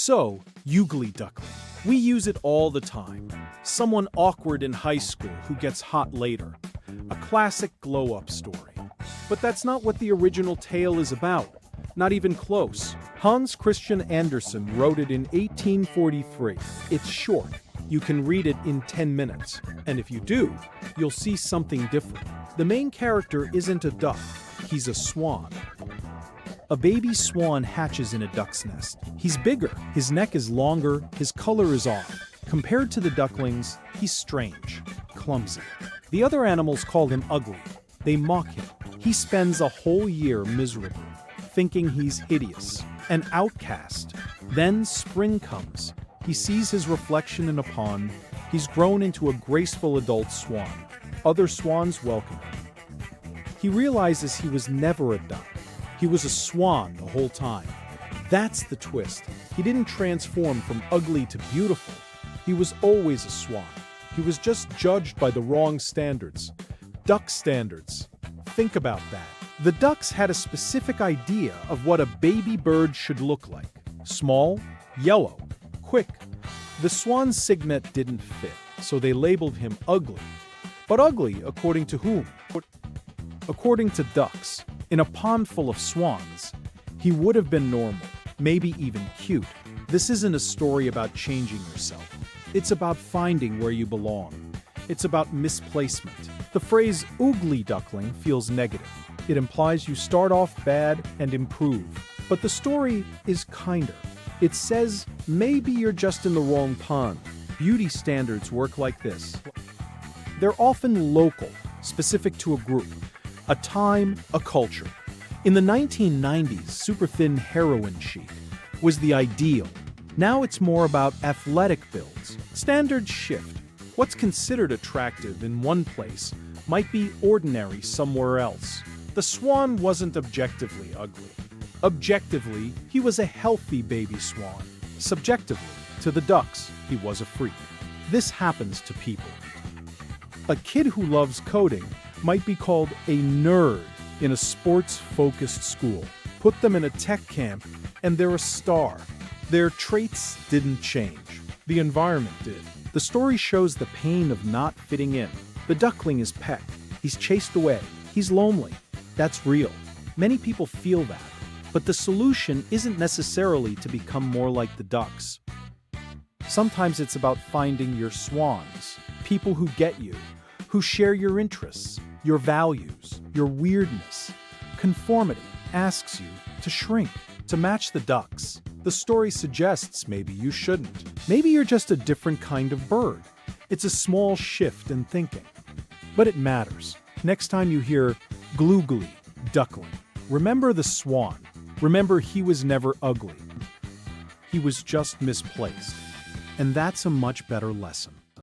So, ugly duckling. We use it all the time. Someone awkward in high school who gets hot later. A classic glow-up story. But that's not what the original tale is about. Not even close. Hans Christian Andersen wrote it in 1843. It's short. You can read it in 10 minutes. And if you do, you'll see something different. The main character isn't a duck. He's a swan. A baby swan hatches in a duck's nest. He's bigger, his neck is longer, his color is off. Compared to the ducklings, he's strange, clumsy. The other animals call him ugly. They mock him. He spends a whole year miserable, thinking he's hideous, an outcast. Then spring comes. He sees his reflection in a pond. He's grown into a graceful adult swan. Other swans welcome him. He realizes he was never a duck. He was a swan the whole time. That's the twist. He didn't transform from ugly to beautiful. He was always a swan. He was just judged by the wrong standards. Duck standards. Think about that. The ducks had a specific idea of what a baby bird should look like. Small, yellow, quick. The swan's signet didn't fit, so they labeled him ugly. But ugly according to whom? According to ducks. In a pond full of swans, he would have been normal, maybe even cute. This isn't a story about changing yourself. It's about finding where you belong. It's about misplacement. The phrase ugly duckling feels negative. It implies you start off bad and improve. But the story is kinder. It says maybe you're just in the wrong pond. Beauty standards work like this. They're often local, specific to a group. A time, a culture. In the 1990s, super-thin heroin chic was the ideal. Now it's more about athletic builds. Standards shift. What's considered attractive in one place might be ordinary somewhere else. The swan wasn't objectively ugly. Objectively, he was a healthy baby swan. Subjectively, to the ducks, he was a freak. This happens to people. A kid who loves coding might be called a nerd in a sports-focused school. Put them in a tech camp, and they're a star. Their traits didn't change. The environment did. The story shows the pain of not fitting in. The duckling is pecked. He's chased away. He's lonely. That's real. Many people feel that. But the solution isn't necessarily to become more like the ducks. Sometimes it's about finding your swans, people who get you, who share your interests, your values, your weirdness. Conformity asks you to shrink, to match the ducks. The story suggests maybe you shouldn't. Maybe you're just a different kind of bird. It's a small shift in thinking. But it matters. Next time you hear gloogly, duckling, remember the swan. Remember he was never ugly. He was just misplaced. And that's a much better lesson.